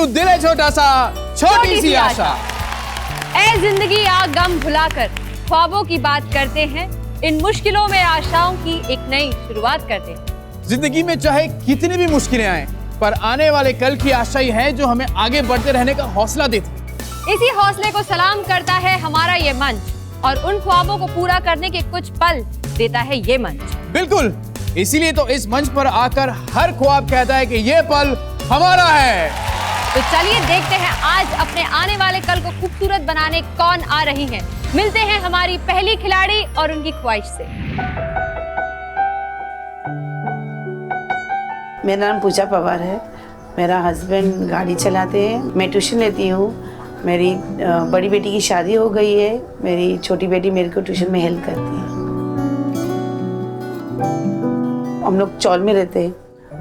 जिनको दिल है छोटा सा, छोटी सी आशा। ऐ जिंदगी आ गम भुलाकर ख्वाबों की बात करते हैं, इन मुश्किलों में आशाओं की एक नई शुरुआत करते हैं। जिंदगी में चाहे कितनी भी मुश्किलें आए, पर आने वाले कल की आशा ही है जो हमें आगे बढ़ते रहने का हौसला देती। इसी हौसले को सलाम करता है हमारा ये मंच, और उन ख्वाबों को पूरा करने के कुछ पल देता है ये मंच। बिल्कुल, इसीलिए तो इस मंच पर आकर हर ख्वाब कहता है कि ये पल हमारा है। तो चलिए देखते हैं आज अपने आने वाले कल को खूबसूरत बनाने कौन आ रही हैं। मिलते हैं हमारी पहली खिलाड़ी और उनकी ख्वाहिश से। मेरा नाम पूजा पवार है। मेरा हस्बैंड गाड़ी चलाते हैं, मैं ट्यूशन लेती हूँ। मेरी बड़ी बेटी की शादी हो गई है, मेरी छोटी बेटी मेरे को ट्यूशन में हेल्प करती है। हम लोग चौल में रहते हैं,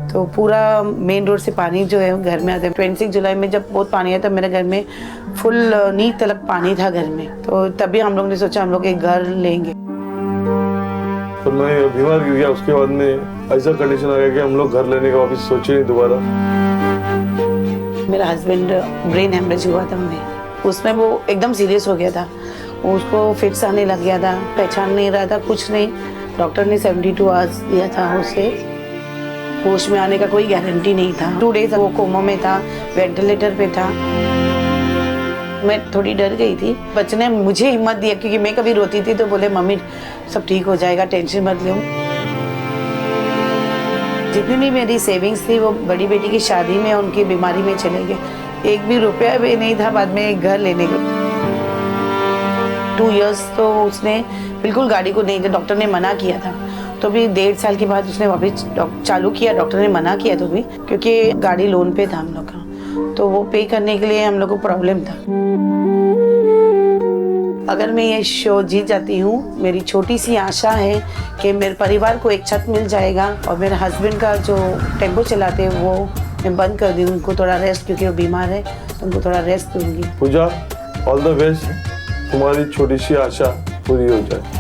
तो पूरा मेन रोड से पानी जो है घर में आता है। 26 जुलाई में जब बहुत पानी आया तब मेरे घर में फुल नी तलक पानी था घर में, तो तभी हम लोग ने सोचा हम लोग एक घर लेंगे। तो मैं बीमार गिर गया, उसके बाद में ऐसा कंडीशन आ गया कि हम लोग घर लेने का वापस सोचे नहीं दोबारा। मेरा हस्बैंड ब्रेन हेमरेज हुआ था उन्हें, उसमें वो एकदम सीरियस हो गया था, उसको फिट्स आने लग गया था, पहचान नहीं रहा था कुछ नहीं। डॉक्टर ने 72 आवर्स दिया था उसे, होश में आने का कोई गारंटी नहीं था। 2 डेज वो कोमा में था, वेंटिलेटर पे था। मैं थोड़ी डर गई थी। बच्चे ने मुझे हिम्मत दिया, क्योंकि मैं कभी रोती थी तो बोले मम्मी सब ठीक हो जाएगा, टेंशन मत लो। जितनी भी मेरी सेविंग्स थी वो बड़ी बेटी की शादी में उनकी बीमारी में चले गए। एक भी रुपया भी नहीं था बाद में एक घर लेने का। 2 इयर्स तो उसने बिल्कुल गाड़ी को नहीं, डॉक्टर ने मना किया था, तो भी 1.5 साल के बाद उसने वापस चालू किया। डॉक्टर ने मना किया तो भी, क्योंकि गाड़ी लोन पे था हम लोग का, तो वो पे करने के लिए हम लोग को प्रॉब्लम था। अगर मैं ये शो जीत जाती हूँ, मेरी छोटी सी आशा है कि मेरे परिवार को एक छत मिल जाएगा, और मेरे हस्बैंड का जो टेम्पो चलाते हैं वो मैं बंद कर दूँ, उनको थोड़ा रेस्ट, क्योंकि वो बीमार है तो उनको थोड़ा रेस्ट दूंगी। पूजा, ऑल द बेस्ट, तुम्हारी छोटी सी आशा पूरी हो जाए।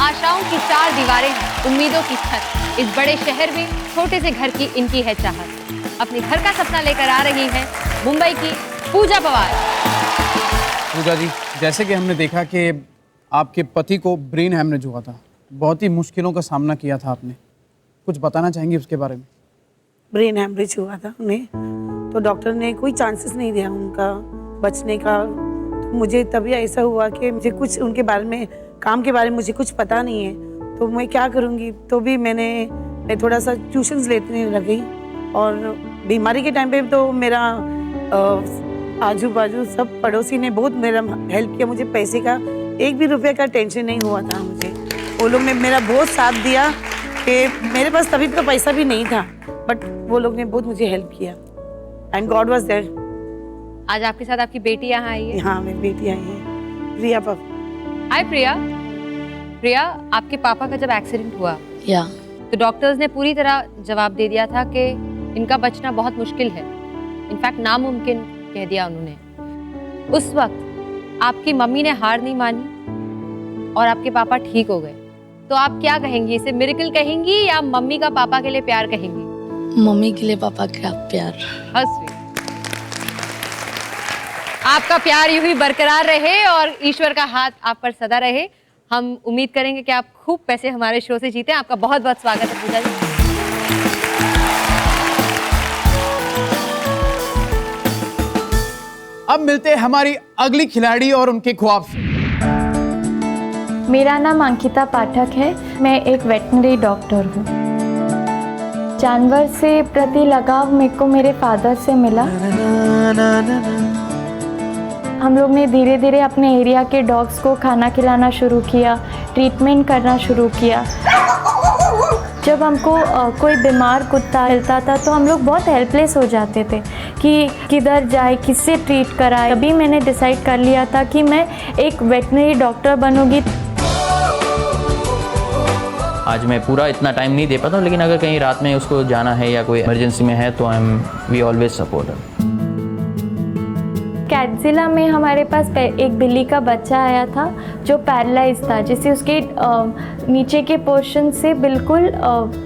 आशाओं की 4 दीवारें हैं, उम्मीदों की छत। इस बड़े शहर में छोटे से घर की इनकी है चाहत। अपने घर का सपना लेकर आ रही हैं मुंबई की पूजा पवार। पूजा जी, जैसे कि हमने देखा कि आपके पति को ब्रेन हेमरेज हुआ था, बहुत ही मुश्किलों का सामना किया था आपने, कुछ बताना चाहेंगे उसके बारे में? ब्रेन हेमरेज हुआ था उन्हें, तो डॉक्टर ने कोई चांसेस नहीं दिया उनका बचने का। तो मुझे तभी ऐसा हुआ कि मुझे कुछ उनके बारे में, काम के बारे में मुझे कुछ पता नहीं है, तो मैं क्या करूँगी। तो भी मैं थोड़ा सा ट्यूशन्स लेने लगी, और बीमारी के टाइम पे तो मेरा आजू बाजू सब पड़ोसी ने बहुत मेरा हेल्प किया। मुझे पैसे का 1 भी रुपये का टेंशन नहीं हुआ था मुझे। वो लोग ने मेरा बहुत साथ दिया, कि मेरे पास तभी तो पैसा भी नहीं था, बट वो लोग ने बहुत मुझे हेल्प किया, एंड गॉड वाज देयर। आज आपके साथ आपकी बेटी यहाँ आई है। हाँ, मेरी बेटी आई है, प्रिया पापा। हाय प्रिया। प्रिया, आपके पापा का जब एक्सीडेंट हुआ तो डॉक्टर्स ने पूरी तरह जवाब दे दिया था कि इनका बचना बहुत मुश्किल है, इनफैक्ट नामुमकिन कह दिया उन्होंने। उस वक्त आपकी मम्मी ने हार नहीं मानी और आपके पापा ठीक हो गए, तो आप क्या कहेंगी? इसे मिरेकल कहेंगी या मम्मी का पापा के लिए प्यार कहेंगी? मम्मी के लिए पापा का प्यार। आपका प्यार यूं ही बरकरार रहे और ईश्वर का हाथ आप पर सदा रहे। हम उम्मीद करेंगे कि आप खूब पैसे हमारे शो से जीतें। आपका बहुत बहुत स्वागत है पूजा जी। अब मिलते हैं हमारी अगली खिलाड़ी और उनके ख्वाब से। मेरा नाम अंकिता पाठक है, मैं एक वेटनरी डॉक्टर हूँ। जानवर से प्रति लगाव मेरे को मेरे फादर से मिला। हम लोग ने धीरे धीरे अपने एरिया के डॉग्स को खाना खिलाना शुरू किया, ट्रीटमेंट करना शुरू किया। जब हमको कोई बीमार कुत्ता मिलता था तो हम लोग बहुत हेल्पलेस हो जाते थे कि किधर जाए, किससे ट्रीट कराए। तभी मैंने डिसाइड कर लिया था कि मैं एक वेटनरी डॉक्टर बनूंगी। आज मैं पूरा इतना टाइम नहीं दे पाता हूँ, लेकिन अगर कहीं रात में उसको जाना है या कोई इमरजेंसी में है तो वी ऑलवेज सपोर्ट। कैटजिला में हमारे पास एक बिल्ली का बच्चा आया था जो पैरालाइज था, जिससे उसके नीचे के पोर्शन से बिल्कुल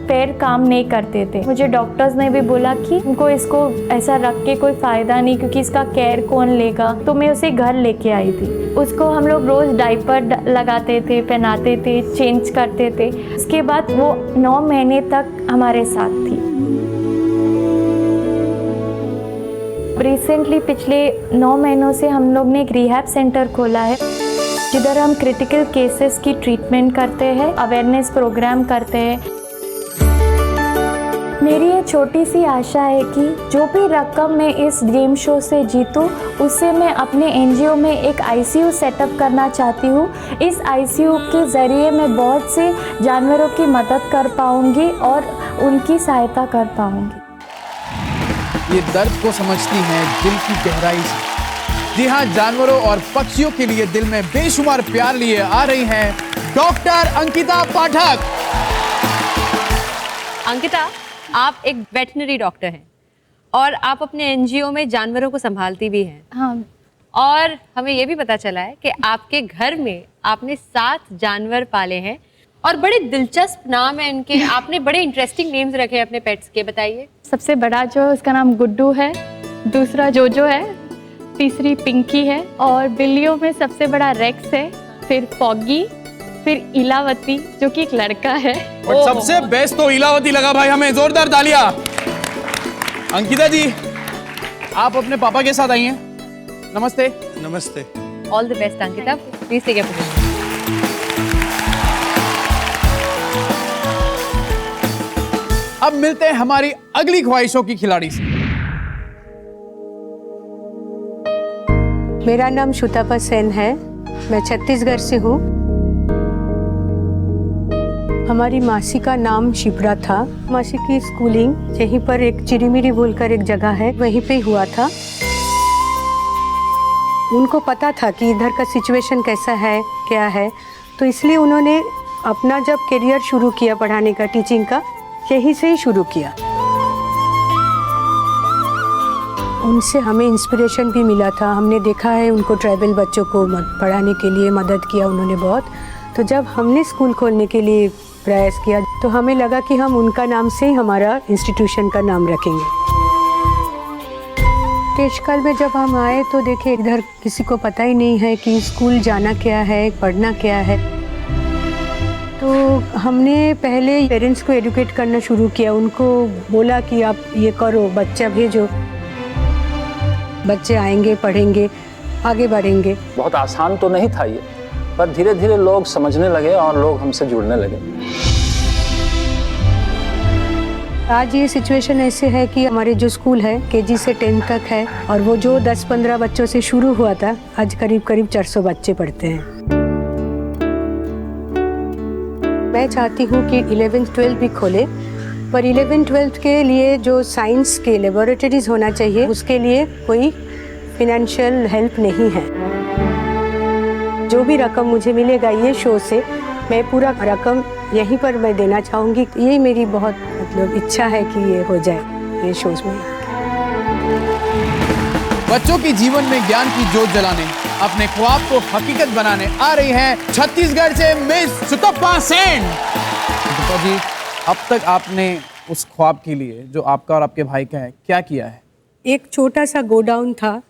पैर काम नहीं करते थे। मुझे डॉक्टर्स ने भी बोला कि उनको इसको ऐसा रख के कोई फ़ायदा नहीं, क्योंकि इसका केयर कौन लेगा। तो मैं उसे घर लेके आई थी। उसको हम लोग रोज़ डाइपर लगाते थे, पहनाते थे, चेंज करते थे। उसके बाद वो 9 महीने तक हमारे साथ थी। रिसेंटली पिछले 9 महीनों से हम लोग ने एक रिहैब सेंटर खोला है, जिधर हम क्रिटिकल केसेस की ट्रीटमेंट करते हैं, अवेयरनेस प्रोग्राम करते हैं। मेरी ये छोटी सी आशा है कि जो भी रकम मैं इस गेम शो से जीतूँ, उससे मैं अपने एनजीओ में एक आईसीयू सेटअप करना चाहती हूँ। इस आईसीयू के ज़रिए मैं बहुत से जानवरों की मदद कर पाऊँगी और उनकी सहायता कर पाऊँगी। ये दर्द को समझती हैं दिल की गहराई से। जी हाँ, जानवरों और पक्षियों के लिए दिल में बेशुमार प्यार लिए आ रही हैं डॉक्टर अंकिता पाठक। अंकिता, आप एक वेटनरी डॉक्टर हैं और आप अपने एनजीओ में जानवरों को संभालती भी हैं। हाँ। और हमें ये भी पता चला है कि आपके घर में आपने 7 जानवर पाले हैं और बड़े दिलचस्प नाम है इनके। आपने बड़े इंटरेस्टिंग नेम्स रखे हैं अपने पेट्स के, बताइए। सबसे बड़ा जो है उसका नाम गुड्डू है, दूसरा जोजो है, तीसरी पिंकी है और बिल्लियों में सबसे बड़ा रेक्स है, फिर फॉगी, फिर इलावती जो कि एक लड़का है। और सबसे बेस्ट तो इलावती लगा भाई हमें, जोरदार तालियां। अंकिता जी, आप अपने पापा के साथ आई हैं। नमस्ते। नमस्ते। All the best Ankita, please take a position. अब मिलते हैं हमारी अगली ख्वाहिशों की खिलाड़ी से। मेरा नाम शुतापा सेन है, मैं छत्तीसगढ़ से हूँ। हमारी मासी का नाम शिप्रा था। मासी की स्कूलिंग यहीं पर एक चिरीमिरी बोलकर एक जगह है, वहीं पे हुआ था। उनको पता था कि इधर का सिचुएशन कैसा है, क्या है, तो इसलिए उन्होंने अपना जब करियर शुरू किया पढ़ाने का, टीचिंग का, यहीं से ही शुरू किया। उनसे हमें इंस्पिरेशन भी मिला था। हमने देखा है उनको ट्राइबल बच्चों को पढ़ाने के लिए मदद किया उन्होंने बहुत। तो जब हमने स्कूल खोलने के लिए प्रयास किया तो हमें लगा कि हम उनका नाम से ही हमारा इंस्टीट्यूशन का नाम रखेंगे। देशकाल में जब हम आए तो देखे इधर किसी को पता ही नहीं है कि स्कूल जाना क्या है, पढ़ना क्या है। तो हमने पहले पेरेंट्स को एजुकेट करना शुरू किया। उनको बोला कि आप ये करो, बच्चा भेजो, बच्चे आएंगे, पढ़ेंगे, आगे बढ़ेंगे। बहुत आसान तो नहीं था ये, पर धीरे धीरे लोग समझने लगे और लोग हमसे जुड़ने लगे। आज ये सिचुएशन ऐसे है कि हमारे जो स्कूल है केजी से 10 तक है, और वो जो 10-15 बच्चों से शुरू हुआ था, आज करीब करीब 400 बच्चे पढ़ते हैं। मैं चाहती हूँ कि 11-12 भी खोले, पर 11-12 के लिए जो साइंस के लेबोरेटरीज होना चाहिए, उसके लिए कोई फिनेंशियल हेल्प नहीं है। जो भी रकम मुझे मिलेगा ये शो से, मैं पूरा रकम यहीं पर मैं देना चाहूँगी। ये मेरी बहुत मतलब इच्छा है कि ये हो जाए ये शोज में। बच्चों की जीवन में ज्ञान की जोत जलाने, अपने ख्वाब को हकीकत बनाने आ रही हैं छत्तीसगढ़ से मिस शुतप्पा सेन। शुतप्पा जी, अब तक आपने उस ख्वाब के लिए जो आपका और आपके भाई का है, क्या किया है? एक छोटा सा गोडाउन था,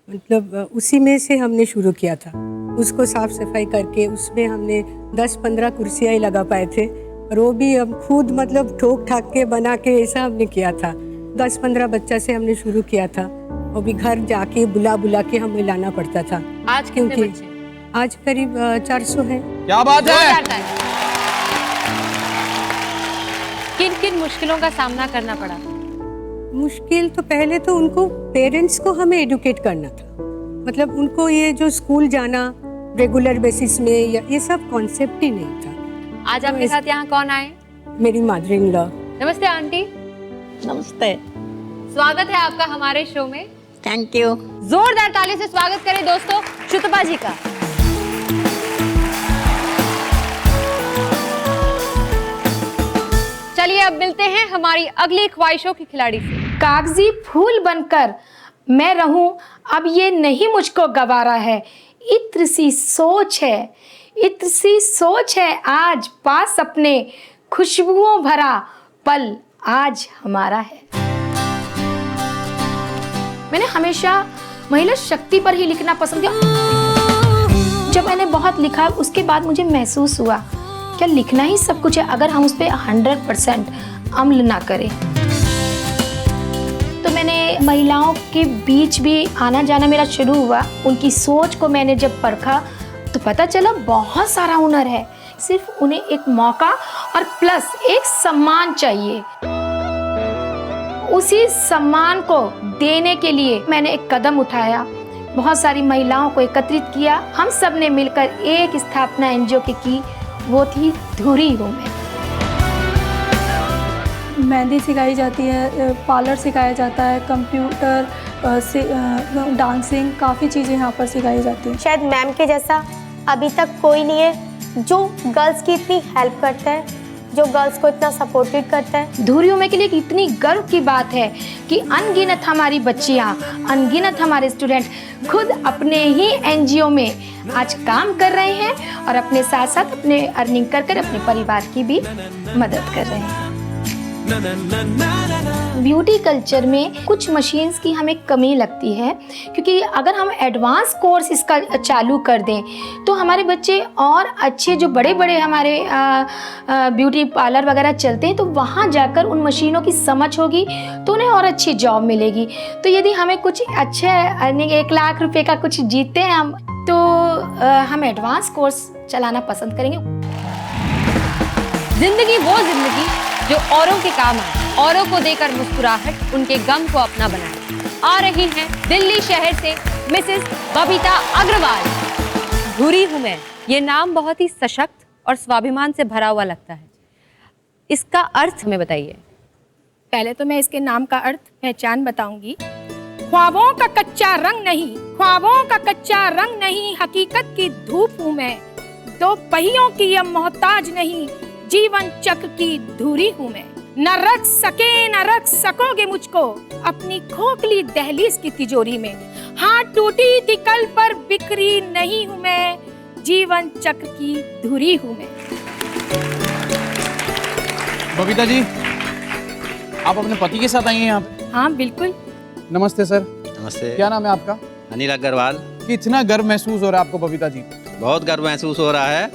मतलब उसी में से हमने शुरू किया था। उसको साफ सफाई करके उसमें हमने 10-15 कुर्सियाँ ही लगा पाए थे, और वो भी हम खुद मतलब ठोक ठाक के बना के ऐसा हमने किया था। 10-15 बच्चा से हमने शुरू किया था, वो भी घर जाके बुला बुला के हमें लाना पड़ता था। आज कितने बच्चे? आज करीब 400 है। क्या बात है। किन किन मुश्किलों का सामना करना पड़ा? मुश्किल तो पहले तो उनको पेरेंट्स को हमें एडुकेट करना था, मतलब उनको ये जो स्कूल जाना रेगुलर बेसिस में, या ये सब कॉन्सेप्ट ही नहीं था। आज आपके साथ यहाँ कौन आए? मेरी मदर इन लॉ। नमस्ते आंटी। नमस्ते। स्वागत है आपका हमारे शो में। Thank you. जोरदार ताली से स्वागत करें दोस्तों शुतप्पा जी का। चलिए अब मिलते हैं हमारी अगली ख्वाहिशों की खिलाड़ी से। कागजी फूल बनकर मैं रहूं, अब ये नहीं मुझको गवारा है। इत्र सी सोच है, इत्र सी सोच है आज पास अपने, खुशबुओं भरा पल आज हमारा है। मैंने हमेशा महिला शक्ति पर ही लिखना पसंद किया। जब मैंने बहुत लिखा उसके बाद मुझे महसूस हुआ क्या लिखना ही सब कुछ है अगर हम उस पर 100% अमल ना करें। तो मैंने महिलाओं के बीच भी आना जाना मेरा शुरू हुआ। उनकी सोच को मैंने जब परखा तो पता चला बहुत सारा हुनर है, सिर्फ उन्हें एक मौका और प्लस एक सम्मान चाहिए। उसी सम्मान को देने के लिए मैंने एक कदम उठाया, बहुत सारी महिलाओं को एकत्रित किया। हम सब ने मिलकर एक स्थापना एनजीओ की, वो थी धुरी हूँ मैं। मेहंदी सिखाई जाती है, पार्लर सिखाया जाता है, कंप्यूटर डांसिंग, काफ़ी चीज़ें यहाँ पर सिखाई जाती हैं। शायद मैम के जैसा अभी तक कोई नहीं है जो गर्ल्स की इतनी हेल्प करता है, जो गर्ल्स को इतना सपोर्टेड करता है। धुरियों में के लिए इतनी गर्व की बात है कि अनगिनत हमारी बच्चियाँ, अनगिनत हमारे स्टूडेंट खुद अपने ही एनजीओ में आज काम कर रहे हैं और अपने साथ साथ अपने अर्निंग कर कर अपने परिवार की भी मदद कर रहे हैं। ब्यूटी कल्चर में कुछ मशीन्स की हमें कमी लगती है, क्योंकि अगर हम एडवांस कोर्स इसका चालू कर दें तो हमारे बच्चे और अच्छे जो बड़े बड़े हमारे ब्यूटी पार्लर वगैरह चलते हैं तो वहाँ जाकर उन मशीनों की समझ होगी तो उन्हें और अच्छी जॉब मिलेगी। तो यदि हमें कुछ अच्छे अर्निंग 1 लाख रुपए का कुछ जीतते हैं हम तो हम एडवांस कोर्स चलाना पसंद करेंगे। जिंदगी वो जिंदगी जो औरों के काम आए, औरों को देकर मुस्कुराहट उनके गम को अपना बनाए। आ रही हैं दिल्ली शहर से मिसेस बबीता अग्रवाल। धुरी हूं मैं, ये नाम बहुत ही सशक्त और स्वाभिमान से भरा हुआ लगता है। इसका अर्थ हमें बताइए। पहले तो मैं इसके नाम का अर्थ पहचान बताऊंगी। ख्वाबों का कच्चा रंग नहीं, ख्वाबों का कच्चा रंग नहीं, हकीकत की धूप हूँ मैं। 2 पहियों की यह मोहताज नहीं, जीवन चक्र की धुरी हूँ मैं। न रख सकोगे मुझको अपनी खोखली दहलीज की तिजोरी में। हाँ टूटी थी कल पर बिखरी नहीं हूँ मैं, जीवन चक्र की धुरी हूँ मैं। बबीता जी, आप अपने पति के साथ आई हैं यहाँ पे? हाँ बिल्कुल। नमस्ते सर। नमस्ते। क्या नाम है आपका? अनिल अग्रवाल। कितना गर्व महसूस हो रहा है आपको बबीता जी? बहुत गर्व महसूस हो रहा है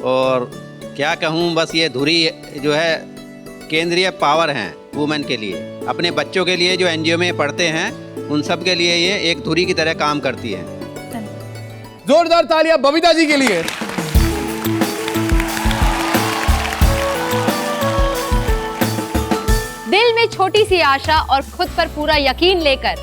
और क्या कहूँ, बस ये धुरी जो है केंद्रीय पावर हैं वुमेन के लिए, अपने बच्चों के लिए जो एनजीओ में पढ़ते हैं उन सब के लिए ये एक धुरी की तरह काम करती है। जोरदार तालियां बबीता जी के लिए। दिल में छोटी सी आशा और खुद पर पूरा यकीन लेकर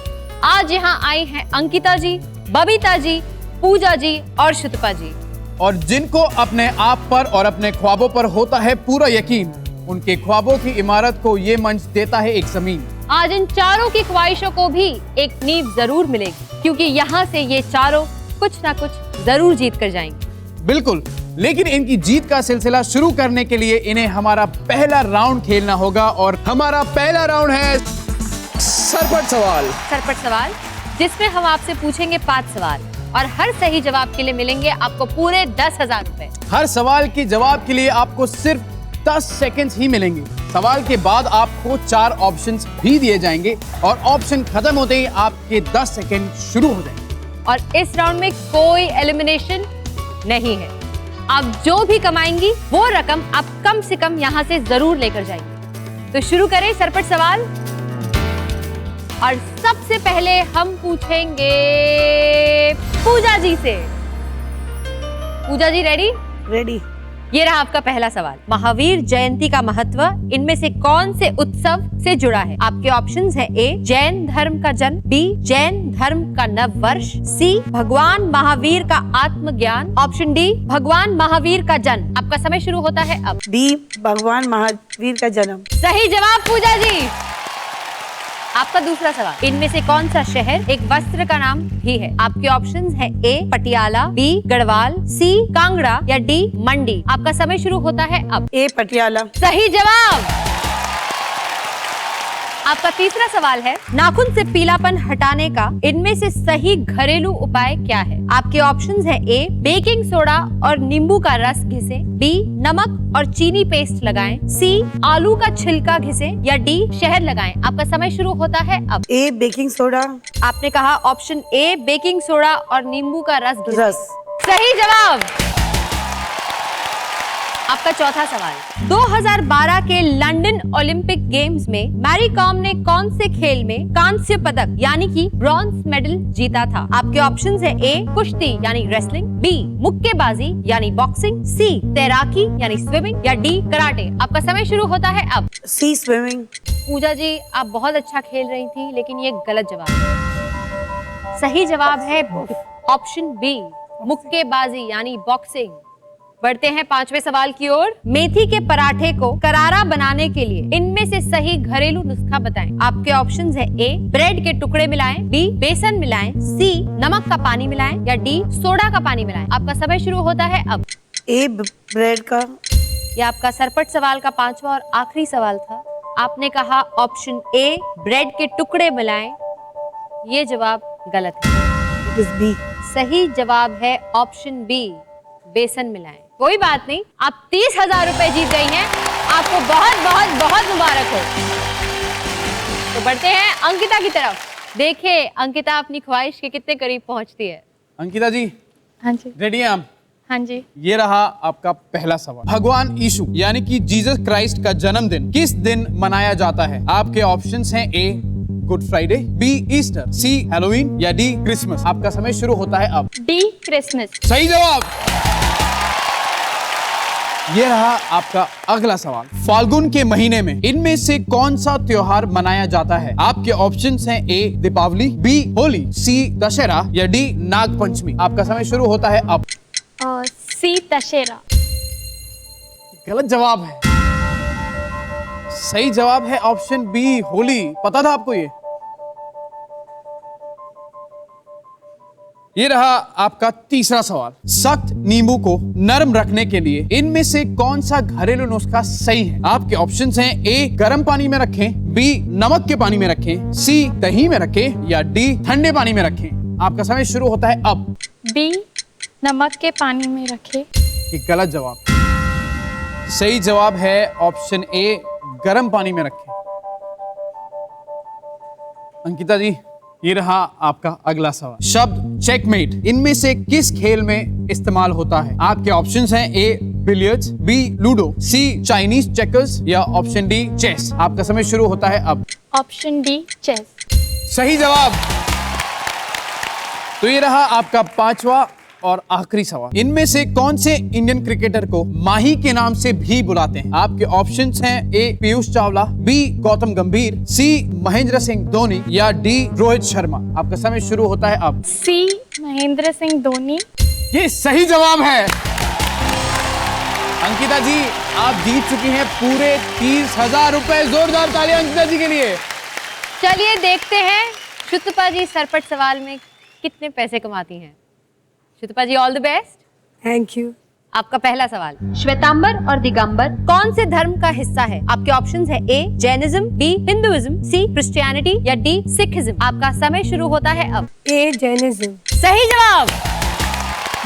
आज यहाँ आई हैं अंकिता जी, बबीता जी, पूजा जी और शुतपा जी। और जिनको अपने आप पर और अपने ख्वाबों पर होता है पूरा यकीन, उनके ख्वाबों की इमारत को ये मंच देता है एक जमीन। आज इन चारों की ख्वाहिशों को भी एक नींव जरूर मिलेगी, क्योंकि यहाँ से ये चारों कुछ ना कुछ जरूर जीत कर जाएंगे। बिल्कुल, लेकिन इनकी जीत का सिलसिला शुरू करने के लिए इन्हें हमारा पहला राउंड खेलना होगा और हमारा पहला राउंड है सरपट सवाल। सरपट सवाल, जिसमें हम आपसे पूछेंगे 5 सवाल और हर सही जवाब के लिए मिलेंगे आपको पूरे 10,000 रुपए। हर सवाल के जवाब के लिए आपको सिर्फ 10 सेकंड्स ही मिलेंगे। सवाल के बाद आपको 4 ऑप्शंस भी दिए जाएंगे और ऑप्शन खत्म होते ही आपके 10 सेकंड शुरू हो जाएंगे। और इस राउंड में कोई एलिमिनेशन नहीं है। आप जो भी कमाएंगी वो रकम आप कम से कम यहाँ से जरूर लेकर जाएंगे। तो शुरू करें सरपट सवाल। और सबसे पहले हम पूछेंगे पूजा जी से। पूजा जी रेडी? रेडी। ये रहा आपका पहला सवाल। महावीर जयंती का महत्व इनमें से कौन से उत्सव से जुड़ा है? आपके ऑप्शंस हैं ए जैन धर्म का जन्म, बी जैन धर्म का नव वर्ष, सी भगवान महावीर का आत्मज्ञान, ऑप्शन डी भगवान महावीर का जन्म। आपका समय शुरू होता है अब। डी भगवान महावीर का जन्म। सही जवाब पूजा जी। आपका दूसरा सवाल, इनमें से कौन सा शहर एक वस्त्र का नाम भी है? आपके ऑप्शंस हैं ए पटियाला, बी गढ़वाल, सी कांगड़ा या डी मंडी। आपका समय शुरू होता है अब। ए पटियाला। सही जवाब। आपका तीसरा सवाल है, नाखून से पीलापन हटाने का इनमें से सही घरेलू उपाय क्या है? आपके ऑप्शंस हैं ए बेकिंग सोडा और नींबू का रस घिसे, बी नमक और चीनी पेस्ट लगाएं, सी आलू का छिलका घिसे या डी शहद लगाएं। आपका समय शुरू होता है अब। ए बेकिंग सोडा। आपने कहा ऑप्शन ए बेकिंग सोडा और नींबू का रस घिसे। रस। सही जवाब। आपका चौथा सवाल, 2012 के लंदन ओलंपिक गेम्स में मैरी कॉम ने कौन से खेल में कांस्य पदक यानी कि ब्रॉन्ज मेडल जीता था? आपके ऑप्शंस है ए कुश्ती यानी रेसलिंग, बी मुक्केबाजी यानी बॉक्सिंग, सी तैराकी यानी स्विमिंग या डी कराटे। आपका समय शुरू होता है अब। सी स्विमिंग। पूजा जी आप बहुत अच्छा खेल रही थी, लेकिन ये गलत जवाब है। सही जवाब है ऑप्शन बी मुक्केबाजी यानी बॉक्सिंग। बढ़ते हैं पांचवें सवाल की ओर। मेथी के पराठे को करारा बनाने के लिए इनमें से सही घरेलू नुस्खा बताएं। आपके ऑप्शंस है ए ब्रेड के टुकड़े मिलाएं, बी बेसन मिलाएं, सी नमक का पानी मिलाएं या डी सोडा का पानी मिलाएं। आपका समय शुरू होता है अब। ए ब्रेड का। यह आपका सरपट सवाल का पांचवा और आखिरी सवाल था। आपने कहा ऑप्शन ए ब्रेड के टुकड़े मिलाएं। ये जवाब गलत है। बी। सही जवाब है ऑप्शन बी बेसन मिलाएं। कोई बात नहीं, आप 30,000 रुपए जीत गई हैं। आपको बहुत बहुत बहुत मुबारक हो। तो बढ़ते हैं अंकिता की तरफ। देखिए अंकिता अपनी ख्वाहिश के कितने करीब पहुंचती है। अंकिता जी हाँ जी। रेडी हैं आप? हाँ जी। ये रहा आपका पहला सवाल। भगवान यीशु यानी कि जीसस क्राइस्ट का जन्मदिन किस दिन मनाया जाता है? आपके ऑप्शंस हैं A Good Friday, B Easter, C Halloween या डी क्रिसमस। आपका समय शुरू होता है अब। D Christmas. सही जवाब। ये रहा आपका अगला सवाल। फाल्गुन के महीने में इनमें से कौन सा त्योहार मनाया जाता है? आपके ऑप्शंस हैं ए दीपावली, बी होली, सी दशहरा या डी नाग पंचमी। आपका समय शुरू होता है अब। सी दशहरा। गलत जवाब है। सही जवाब है ऑप्शन बी होली। पता था आपको ये रहा आपका तीसरा सवाल। सख्त नींबू को नरम रखने के लिए इनमें से कौन सा घरेलू नुस्खा सही है? आपके ऑप्शंस हैं ए गर्म पानी में रखें, बी नमक के पानी में रखें, सी दही में रखें या डी ठंडे पानी में रखें। आपका समय शुरू होता है अब। बी नमक के पानी में रखें। ये गलत जवाब। सही जवाब है ऑप्शन ए गर्म पानी में रखें। अंकिता जी ये रहा आपका अगला सवाल। शब्द चेकमेट इनमें से किस खेल में इस्तेमाल होता है? आपके ऑप्शंस हैं A billiards, B ludo, C Chinese checkers या ऑप्शन डी चेस। आपका समय शुरू होता है अब। Option D chess. सही जवाब। तो ये रहा आपका पांचवा और आखिरी सवाल। इनमें से कौन से इंडियन क्रिकेटर को माही के नाम से भी बुलाते हैं? आपके ऑप्शंस हैं ए पीयूष चावला, बी गौतम गंभीर, सी महेंद्र सिंह धोनी या डी रोहित शर्मा। आपका समय शुरू होता है अब। सी महेंद्र सिंह धोनी। ये सही जवाब है। अंकिता जी आप जीत चुकी हैं पूरे 30,000 रुपए। जोरदार तालियां अंकिता जी के लिए। चलिए देखते हैं शुतुपा जी सरपट सवाल में कितने पैसे कमाती हैं। Shutupa ji all the best. Thank you. आपका पहला सवाल, श्वेतांबर और दिगंबर कौन से धर्म का हिस्सा है? आपके ऑप्शंस है ए जैनिज्म, बी हिंदुइज्म, सी क्रिश्चियनिटी या डी सिखिज्म। आपका समय शुरू होता है अब। ए जैनिज्म। सही जवाब।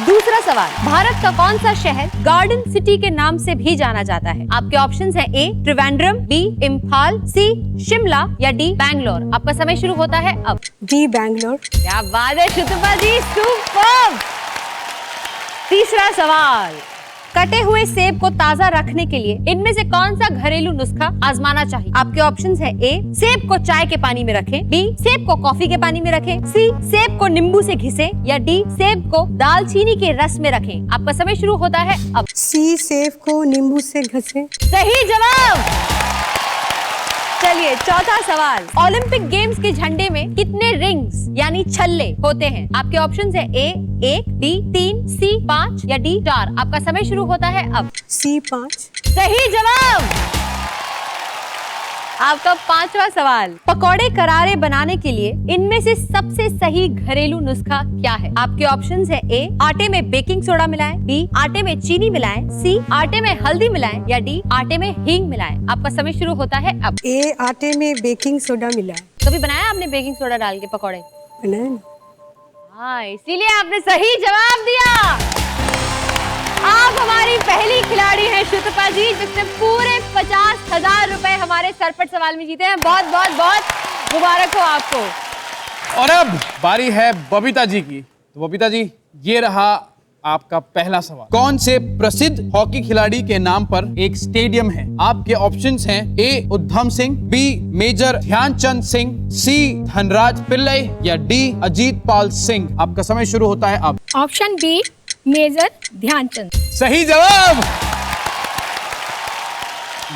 दूसरा सवाल, भारत का कौन सा शहर गार्डन सिटी के नाम से भी जाना जाता है? आपके ऑप्शंस है ए त्रिवेंद्रम, बी इम्फाल, सी शिमला या डी बैंगलोर। आपका समय शुरू होता है अब। डी बैंगलोर। क्या बात है शुतुपा जी, सुपर्ब। तीसरा सवाल, कटे हुए सेब को ताजा रखने के लिए इनमें से कौन सा घरेलू नुस्खा आजमाना चाहिए? आपके ऑप्शंस है ए सेब को चाय के पानी में रखें, बी सेब को कॉफी के पानी में रखें, सी सेब को नींबू से घिसें या डी सेब को दालचीनी के रस में रखें। आपका समय शुरू होता है अब। सी सेब को नींबू से घसें। सही जवाब। चलिए चौथा सवाल, ओलंपिक गेम्स के झंडे में कितने रिंग्स यानी छल्ले होते हैं? आपके ऑप्शंस है ए 1, बी 3, सी 5 या डी 4। आपका समय शुरू होता है अब। सी 5। सही जवाब। आपका 5वां सवाल, पकौड़े करारे बनाने के लिए इनमें से सबसे सही घरेलू नुस्खा क्या है? आपके ऑप्शंस है ए, आटे में बेकिंग सोडा मिलाएं, बी, आटे में चीनी मिलाएं, सी, आटे में हल्दी मिलाएं, या डी, आटे में हींग मिलाएं। आपका समय शुरू होता है अब। ए, आटे में बेकिंग सोडा मिलाएं। कभी बनाया आपने बेकिंग सोडा डाल के पकौड़े? बनाया ना। हाँ, इसीलिए आपने सही जवाब दिया। आप हमारी पहली खिलाड़ी हैं श्रुतपा जी, जिसने पूरे 50,000 रुपए हमारे सरपट सवाल में जीते हैं। बहुत बहुत बहुत मुबारक हो आपको। और अब बारी है बबीता जी की। तो बबीता जी, ये रहा आपका पहला सवाल। कौन से प्रसिद्ध हॉकी खिलाड़ी के नाम पर एक स्टेडियम है? आपके ऑप्शंस हैं ए, उद्धम सिंह, बी, मेजर ध्यानचंद सिंह, सी, धनराज पिल्लई, या डी, अजीत पाल सिंह। आपका समय शुरू होता है अब। Option B, Major Dhyanchand. सही जवाब।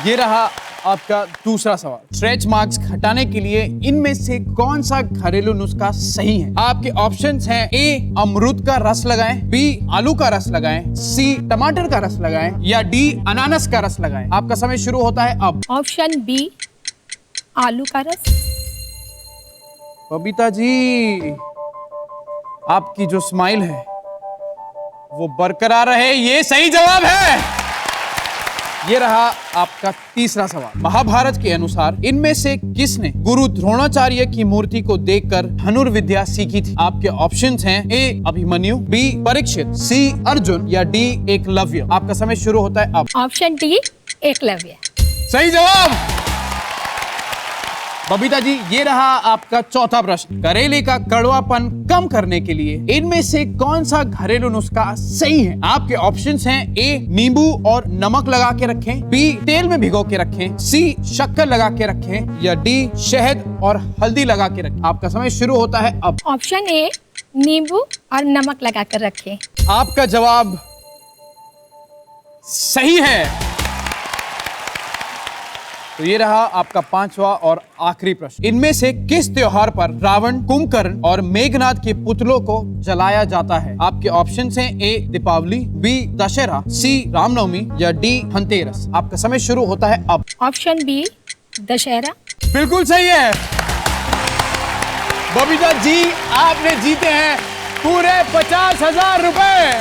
ये रहा आपका दूसरा सवाल। स्ट्रेच मार्क्स हटाने के लिए इनमें से कौन सा घरेलू नुस्खा सही है? आपके ऑप्शंस हैं ए, अमरूद का रस लगाएं, बी, आलू का रस लगाएं, सी, टमाटर का रस लगाएं, या डी, अनानास का रस लगाएं। आपका समय शुरू होता है अब। ऑप्शन बी, आलू का रस। बबीता जी, आपकी जो स्माइल है वो बरकरार रहे, ये सही जवाब है। ये रहा आपका तीसरा सवाल। महाभारत के अनुसार इनमें से किसने गुरु द्रोणाचार्य की मूर्ति को देखकर धनुर्विद्या सीखी थी? आपके ऑप्शंस हैं ए, अभिमन्यु, बी, परीक्षित, सी, अर्जुन, या डी, एकलव्य। आपका समय शुरू होता है अब। Option D, Eklavya. सही जवाब। बबीता जी, ये रहा आपका चौथा प्रश्न। करेले का कड़वापन कम करने के लिए इनमें से कौन सा घरेलू नुस्खा सही है? आपके ऑप्शंस हैं ए, नींबू और नमक लगा के रखें, बी, तेल में भिगो के रखें, सी, शक्कर लगा के रखें, या डी, शहद और हल्दी लगा के रखें। आपका समय शुरू होता है अब। ऑप्शन ए, नींबू और नमक लगा कर रखें। आपका जवाब सही है। तो ये रहा आपका पांचवा और आखिरी प्रश्न। इनमें से किस त्योहार पर रावण, कुंभकर्ण और मेघनाथ के पुतलों को जलाया जाता है? आपके ऑप्शंस हैं A, Deepavali, B, Dussehra, C, Ramnavami, या डी, धनतेरस। आपका समय शुरू होता है अब। Option B, Dussehra. बिल्कुल सही है। बबीता जी, आपने जीते हैं पूरे 50,000 रुपए।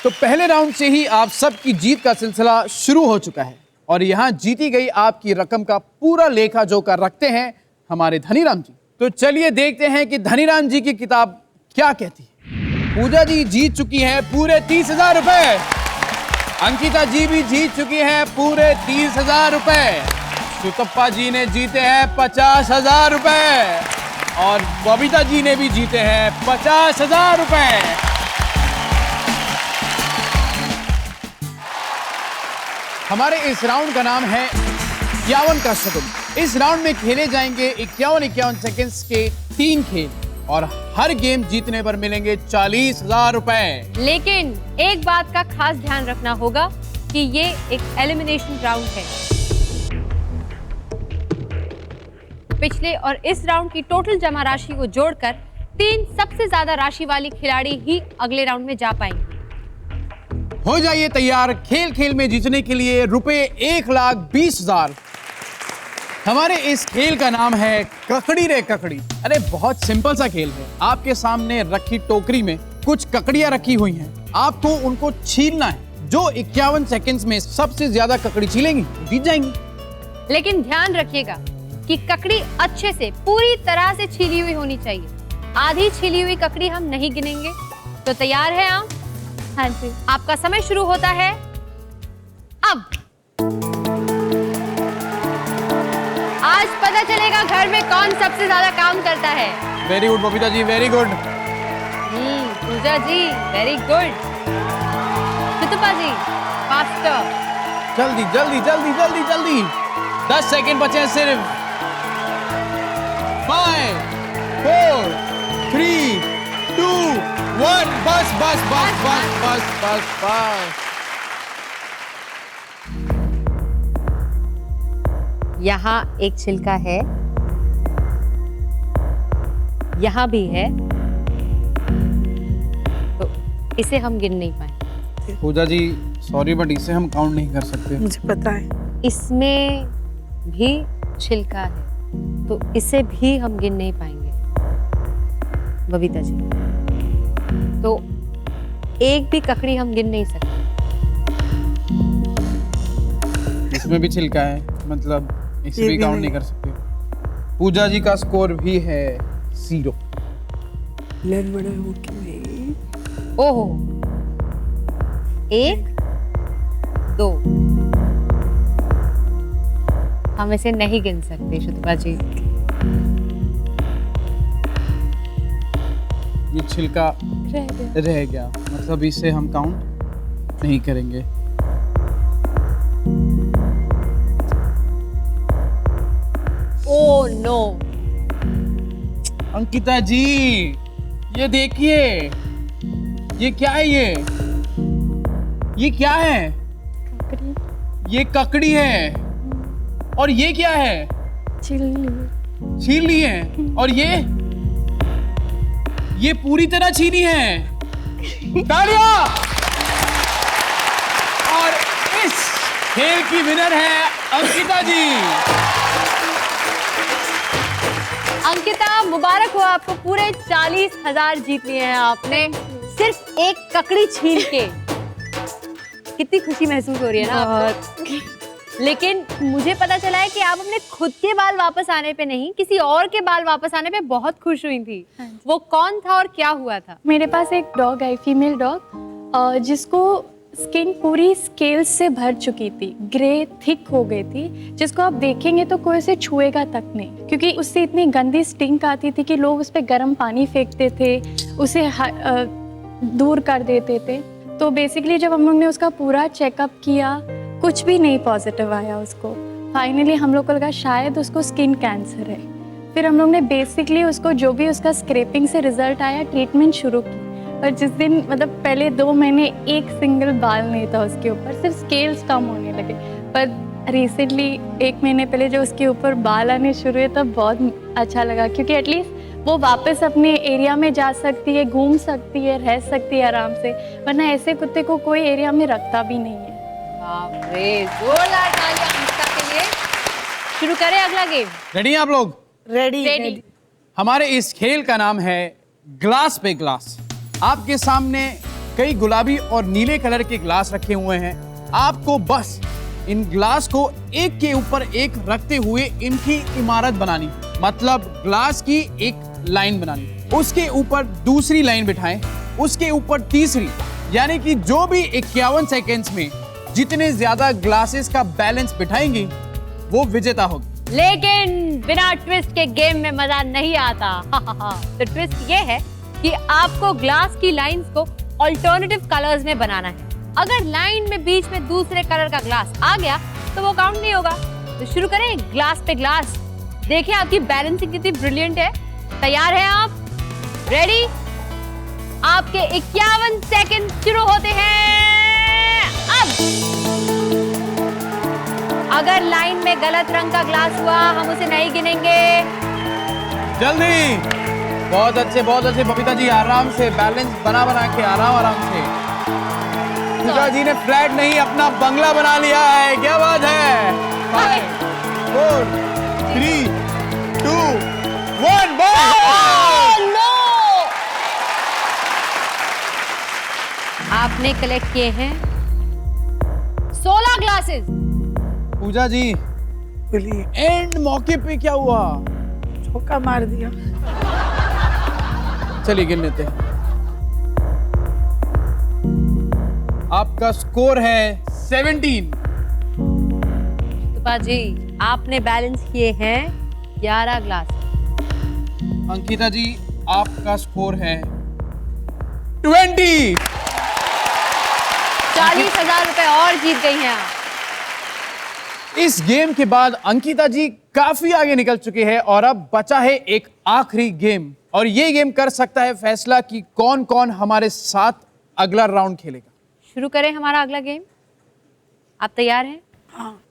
तो पहले राउंड से ही आप सबकी जीत का सिलसिला शुरू हो चुका है और यहाँ जीती गई आपकी रकम का पूरा लेखा जोखा रखते हैं हमारे धनीराम जी। तो चलिए देखते हैं कि धनीराम जी की किताब क्या कहती है। पूजा जी जीत चुकी है पूरे 30,000 रुपए। अंकिता जी भी जीत चुकी है पूरे 30,000 रुपए। सुतप्पा जी ने जीते हैं 50,000 रुपए और बबीता जी ने भी जीते हैं 50,000 रुपए। हमारे इस राउंड का नाम है 51 का शगुन। इस राउंड में खेले जाएंगे 51 सेकंड्स के 3 खेल और हर गेम जीतने पर मिलेंगे 40,000 रुपए। लेकिन एक बात का खास ध्यान रखना होगा कि ये एक एलिमिनेशन राउंड है। पिछले और इस राउंड की टोटल जमा राशि को जोड़कर 3 सबसे ज्यादा राशि वाली खिलाड़ी ही अगले राउंड में जा पाएंगे। हो जाइए तैयार खेल खेल में जीतने के लिए रुपए 1,20,000। हमारे इस खेल का नाम है ककड़ी रे ककड़ी। अरे बहुत सिंपल सा खेल है। आपके सामने रखी टोकरी में कुछ ककड़ियां रखी हुई हैं। आपको उनको छीलना है। जो 51 सेकंड्स में सबसे ज्यादा ककड़ी छीलेंगी वो जीत जाएंगी। लेकिन ध्यान रखिएगा कि ककड़ी अच्छे से पूरी तरह से छीली हुई होनी चाहिए। आधी छीली हुई ककड़ी हम नहीं गिनेंगे। तो तैयार है आप? हाँ जी। आपका समय शुरू होता है अब। आज पता चलेगा घर में कौन सबसे ज्यादा काम करता है। Very good Babita ji, very good. पूजा जी, वेरी गुड। सुतपा जी, फास्टर। जल्दी जल्दी जल्दी जल्दी जल्दी। 10 सेकंड बचे हैं सिर्फ। 5, 4, 3, 2, 1। बस बस बस बस बस बस बस। यहाँ एक छिलका है, यहाँ भी है, तो इसे हम गिन नहीं पाए। पूजा जी सॉरी बट इसे हम काउंट नहीं कर सकते। मुझे पता है। इसमें भी छिलका है, तो इसे भी हम गिन नहीं पाएंगे बबीता जी। तो एक भी ककड़ी हम गिन नहीं सकते। इसमें भी छिलका है, मतलब इसे भी काउंट नहीं कर सकते। पूजा जी का स्कोर भी है 0। ओहो, 1 2 हम इसे नहीं गिन सकते शुतुपा जी। ये छिलका रह गया, मतलब इसे हम काउंट नहीं करेंगे। ओह नो, अंकिता जी ये देखिए, ये क्या है? ये क्या है? ये ककड़ी है। और ये क्या है? छीली है। और ये पूरी तरह छीनी है। तालियां! और इस खेल की विनर है अंकिता जी। अंकिता मुबारक हो आपको, पूरे 40,000 जीत लिए हैं आपने सिर्फ एक ककड़ी छील के। कितनी खुशी महसूस हो रही है ना आपको? लेकिन मुझे पता चला है कि आप अपने खुद के बाल वापस आने पे नहीं, किसी और के बाल वापस आने पे बहुत खुश हुई थी। वो कौन था और क्या हुआ था? मेरे पास एक डॉग है, फीमेल डॉग, जिसको स्किन पूरी स्केल्स से भर चुकी थी, ग्रे थिक हो गई थी, जिसको आप देखेंगे तो कोई उसे छुएगा तक नहीं, क्योंकि उससे इतनी गंदी स्टिंक आती थी कि लोग उस पर गर्म पानी फेंकते थे, उसे दूर कर देते थे। तो बेसिकली जब हम लोग ने उसका पूरा चेकअप किया, कुछ भी नहीं पॉजिटिव आया उसको। फाइनली हम लोग को लगा शायद उसको स्किन कैंसर है। फिर हम लोग ने बेसिकली उसको जो भी उसका स्क्रैपिंग से रिजल्ट आया, ट्रीटमेंट शुरू की। और जिस दिन मतलब पहले 2 महीने एक सिंगल बाल नहीं था उसके ऊपर, सिर्फ स्केल्स कम होने लगे। पर रिसेंटली 1 महीने पहले जो उसके ऊपर बाल आने शुरू हुए तब बहुत अच्छा लगा, क्योंकि एटलीस्ट वो वापस अपने एरिया में जा सकती है, घूम सकती है, रह सकती है आराम से, वरना ऐसे कुत्ते को कोई एरिया में रखता भी नहीं है। बाप रे, जोरदार तालियां अंकिता के लिए। शुरू करें अगला गेम? रेडी हैं आप लोग? रेडी। हमारे इस खेल का नाम है ग्लास पे ग्लास। आपके सामने कई गुलाबी और नीले कलर के ग्लास रखे हुए हैं। आपको बस इन ग्लास को एक के ऊपर एक रखते हुए इनकी इमारत बनानी, मतलब ग्लास की एक लाइन बनानी, उसके ऊपर दूसरी लाइन बिठाएं, उसके ऊपर तीसरी, यानी कि जो भी 51 सेकेंड्स में जितने ज्यादा ग्लासेस का बैलेंस बिठाएंगी वो विजेता होगी। लेकिन बिना ट्विस्ट के गेम में मजा नहीं आता। तो ट्विस्ट ये है कि आपको ग्लास की लाइंस को अल्टरनेटिव कलर्स में बनाना है। अगर लाइन में बीच में दूसरे कलर का ग्लास आ गया तो वो काउंट नहीं होगा। तो शुरू करें ग्लास पे ग्लास। देखिए आपकी बैलेंसिंग कितनी ब्रिलियंट है। तैयार हैं आप? रेडी? आपके 51 सेकंड शुरू होते हैं अब। अगर लाइन में गलत रंग का ग्लास हुआ हम उसे नहीं गिनेंगे। जल्दी। बहुत अच्छे बबीता जी, आराम से बैलेंस बना के आराम से। पूजा जी ने फ्लैट नहीं अपना बंगला बना लिया है, क्या बात है। 5 4 3 2 1 आपने कलेक्ट किए हैं 16 ग्लासेस। पूजा जी एंड मौके पे क्या हुआ? चौका मार दिया। चलिए गिन लेते हैं। आपका स्कोर है 17। सुपा जी आपने बैलेंस किए हैं 11 ग्लास। अंकिता जी आपका स्कोर है 20। 40,000 रुपए और जीत गई हैं आप। इस गेम के बाद अंकिता जी काफी आगे निकल चुके हैं और अब बचा है एक आखिरी गेम, और ये गेम कर सकता है फैसला कि कौन कौन हमारे साथ अगला राउंड खेलेगा। शुरू करें हमारा अगला गेम। आप तैयार हैं? हाँ।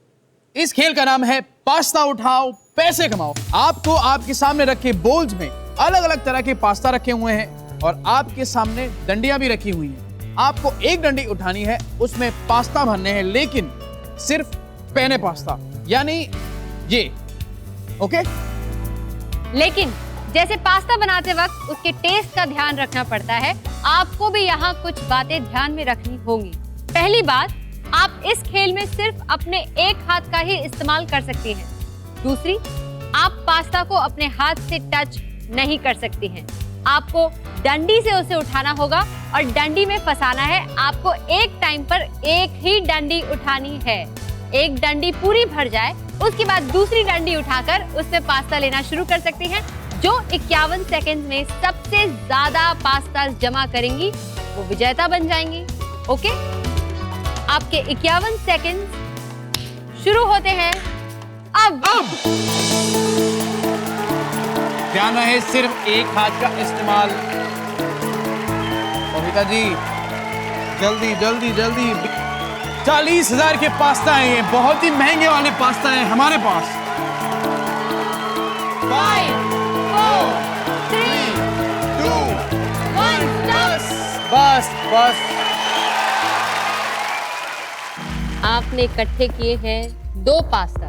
इस खेल का नाम है पास्ता उठाओ पैसे कमाओ। आपको आपके सामने रखे बोल्स में अलग अलग तरह के पास्ता रखे हुए हैं और आपके सामने डंडियां भी रखी हुई हैं। आपको एक डंडी उठानी है, उसमें पास्ता भरने हैं, लेकिन सिर्फ पेने पास्ता, यानी ये। ओके? लेकिन जैसे पास्ता बनाते वक्त उसके टेस्ट का ध्यान रखना पड़ता है, आपको भी यहाँ कुछ बातें ध्यान में रखनी होंगी। पहली बात, आप इस खेल में सिर्फ अपने एक हाथ का ही इस्तेमाल कर सकती हैं। दूसरी, आप पास्ता को अपने हाथ से टच नहीं कर सकती हैं। आपको डंडी से उसे उठाना होगा और डंडी में फंसाना है। आपको एक टाइम पर एक ही डंडी उठानी है। एक डंडी पूरी भर जाए, उसके बाद दूसरी डंडी उठाकर उसमें पास्ता लेना शुरू कर सकती हैं। जो 51 सेकंड में सबसे ज्यादा पास्ता जमा करेंगी वो विजेता बन जाएंगी। ओके? आपके 51 सेकंड शुरू होते हैं अब। ध्यान रहे, सिर्फ एक हाथ का इस्तेमाल। बबीता जी, जल्दी जल्दी जल्दी। 40,000 के पास्ता हैं ये, बहुत ही महंगे वाले पास्ता हैं हमारे पास। 5, 4, 3, 2, 1, बस बस। आपने इकट्ठे किए हैं 2 पास्ता।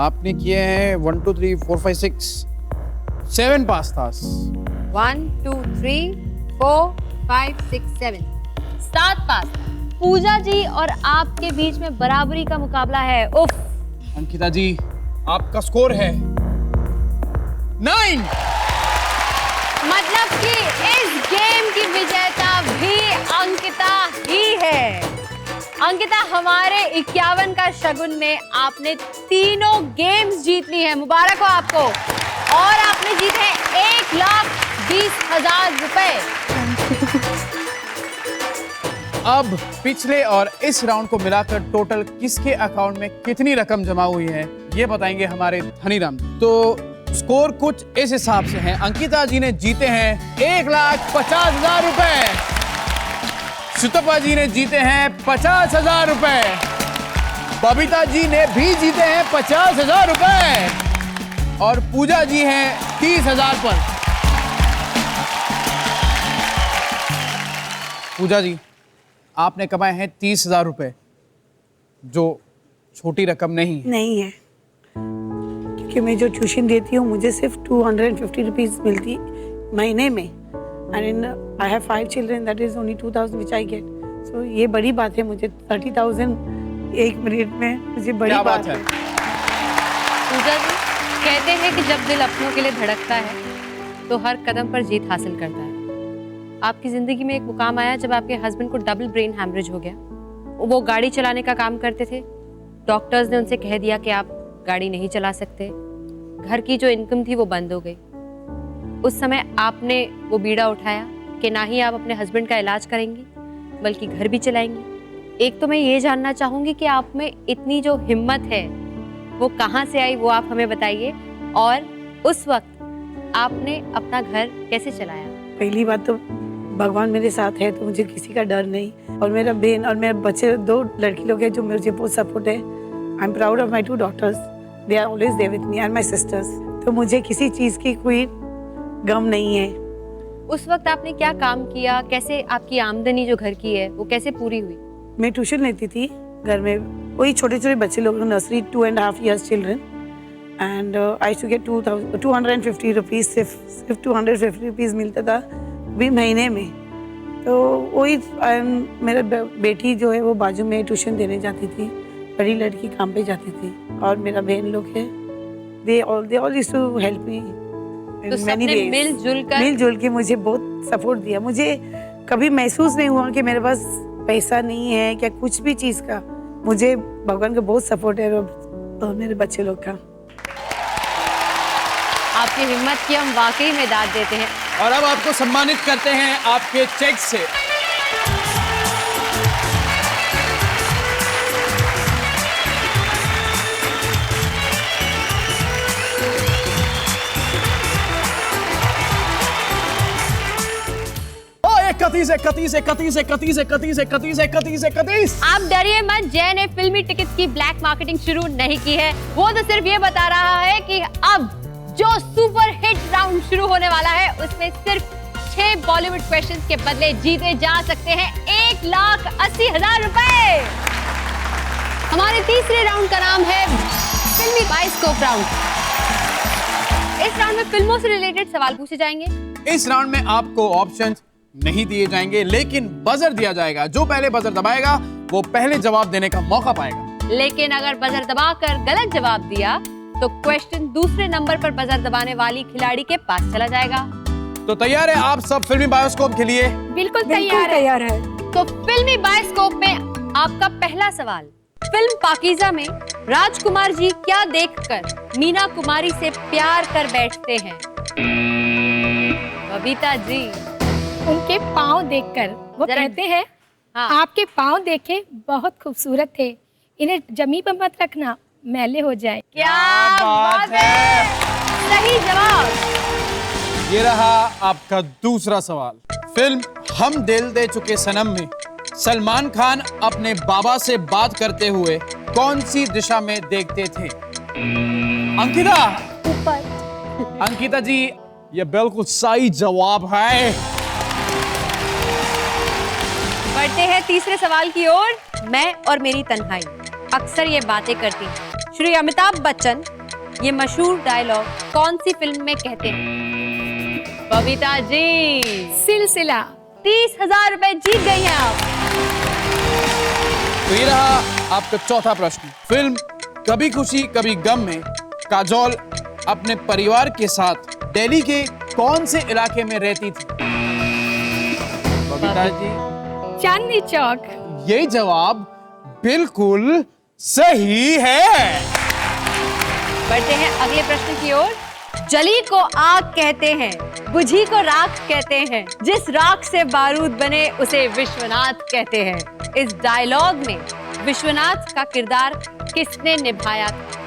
आपने किए हैं 1 2 3 4 5 6 7 पास्तास। 1 2 3 4 5 6 7 7 पास्ता। पूजा जी और आपके बीच में बराबरी का मुकाबला है। उफ। अंकिता जी, आपका स्कोर है 9। मतलब कि इस गेम की विजेता भी अंकिता ही है। अंकिता, हमारे 51 का शगुन में आपने तीनों गेम्स जीत ली है। मुबारक हो आपको। और आपने जीते हैं 1,20,000 रुपए। अब पिछले और इस राउंड को मिलाकर टोटल किसके अकाउंट में कितनी रकम जमा हुई है ये बताएंगे हमारे धनीराम। तो स्कोर कुछ इस हिसाब से है। अंकिता जी ने जीते हैं 1,50,000 रुपए। सुतपा जी ने जीते हैं 50,000 रुपए। बबीता जी ने भी जीते हैं 50,000 रुपए। और पूजा जी हैं 30,000 पर। पूजा जी, आपने कमाए हैं 30,000 रुपए, जो छोटी रकम नहीं है, क्योंकि मैं जो ट्यूशन देती हूँ मुझे सिर्फ 250 रुपीज मिलती महीने में। And I have 5 children, that is only 2,000 which I get. So ये बड़ी बात है मुझे। 30,000 एक मिनट में मुझे बड़ी बात है। पूजा जी, कहते हैं कि जब दिल अपनों के लिए धड़कता है तो हर कदम पर जीत हासिल करता है। आपकी जिंदगी में एक मुकाम आया जब आपके हस्बैंड को डबल ब्रेन हैमरेज हो गया। वो गाड़ी चलाने का काम करते थे। डॉक्टर्स ने उनसे कह दिया कि आप गाड़ी नहीं चला सकते। घर की जो इनकम थी वो बंद हो गई। उस समय आपने वो बीड़ा उठाया कि ना ही आप अपने हस्बैंड का इलाज करेंगी बल्कि घर भी चलाएंगी। एक तो मैं ये जानना चाहूंगी कि आप में इतनी जो हिम्मत है वो कहाँ से आई, वो आप हमें बताइए। और उस वक्त आपने अपना घर कैसे चलाया? पहली बात तो भगवान मेरे साथ है तो मुझे किसी का डर नहीं। और मेरा बहन और मेरे बच्चे 2 लड़की लोग हैं जो मुझे बहुत सपोर्ट है। I am proud of my 2 daughters. They are always there with me and my sisters. तो मुझे किसी चीज़ की कोई गम नहीं है। उस वक्त आपने क्या काम किया? कैसे आपकी आमदनी जो घर की है वो कैसे पूरी हुई? मैं ट्यूशन लेती थी घर में, वही छोटे छोटे बच्चे लोग, nursery 2.5 years children, and I used to get 250 rupees, सिर्फ 250 रुपीज़ मिलता था भी महीने में। तो वही मेरा बेटी जो है वो बाजू में ट्यूशन देने जाती थी, बड़ी लड़की काम पे जाती थी, और मेरा बहन लोग है, they all used to help me. तो सबने मिलजुल के मुझे बहुत सपोर्ट दिया। मुझे कभी महसूस नहीं हुआ कि मेरे पास पैसा नहीं है क्या कुछ भी चीज़ का। मुझे भगवान का बहुत सपोर्ट है और मेरे बच्चे लोग का। आपकी हिम्मत की हम वाकई में दाद देते हैं। और अब आपको सम्मानित करते हैं आपके चेक से। आप डरिए मत, जय ने फिल्मी टिकट्स की ब्लैक मार्केटिंग शुरू नहीं की है। वो तो सिर्फ ये बता रहा है कि अब जो सुपर हिट राउंड शुरू होने वाला है उसमें सिर्फ 6 बॉलीवुड क्वेश्चंस के बदले जीते जा सकते हैं 1,80,000 रुपए। हमारे तीसरे राउंड का नाम है फिल्मी बाइस्कोप राउंड। इस राउंड में फिल्मों से रिलेटेड सवाल पूछे जाएंगे। इस राउंड में आपको ऑप्शंस नहीं दिए जाएंगे, लेकिन बजर दिया जाएगा। जो पहले बजर दबाएगा वो पहले जवाब देने का मौका पाएगा। लेकिन अगर बजर दबाकर गलत जवाब दिया तो क्वेश्चन दूसरे नंबर पर बजर दबाने वाली खिलाड़ी के पास चला जाएगा। तो तैयार है आप सब फिल्मी बायोस्कोप के लिए? बिल्कुल तैयार है। तो फिल्मी बायोस्कोप में आपका पहला सवाल, फिल्म पाकीज़ा में राजकुमार जी क्या देखकर मीना कुमारी से प्यार कर बैठते हैं? बबीता जी। उनके पाँव देखकर वो कहते हैं, आपके पाँव देखे बहुत खूबसूरत थे, इन्हें जमीन पर मत रखना, मैले हो जाए। क्या बात है, सही जवाब। ये रहा आपका दूसरा सवाल। फिल्म हम दिल दे चुके सनम में सलमान खान अपने बाबा से बात करते हुए कौन सी दिशा में देखते थे? अंकिता। ऊपर। अंकिता जी, ये बिल्कुल सही जवाब है। बढ़ते हैं तीसरे सवाल की ओर। मैं और मेरी तन्हाई अक्सर ये बातें करती हैं। श्री अमिताभ बच्चन ये मशहूर डायलॉग कौन सी फिल्म में कहते हैं? बबीता जी। सिलसिला। 30,000 रुपए जीत गई हैं आप। तो ये रहा आपका चौथा प्रश्न। फिल्म कभी खुशी कभी गम में काजोल अपने परिवार के साथ दिल्ली के कौन से इलाके में रहती थी? बबीता जी। चांदनी चौक। ये जवाब बिल्कुल सही है। बढ़ते हैं अगले प्रश्न की ओर। जली को आग कहते हैं, बुझी को राख कहते हैं, जिस राख से बारूद बने उसे विश्वनाथ कहते हैं। इस डायलॉग में विश्वनाथ का किरदार किसने निभाया था?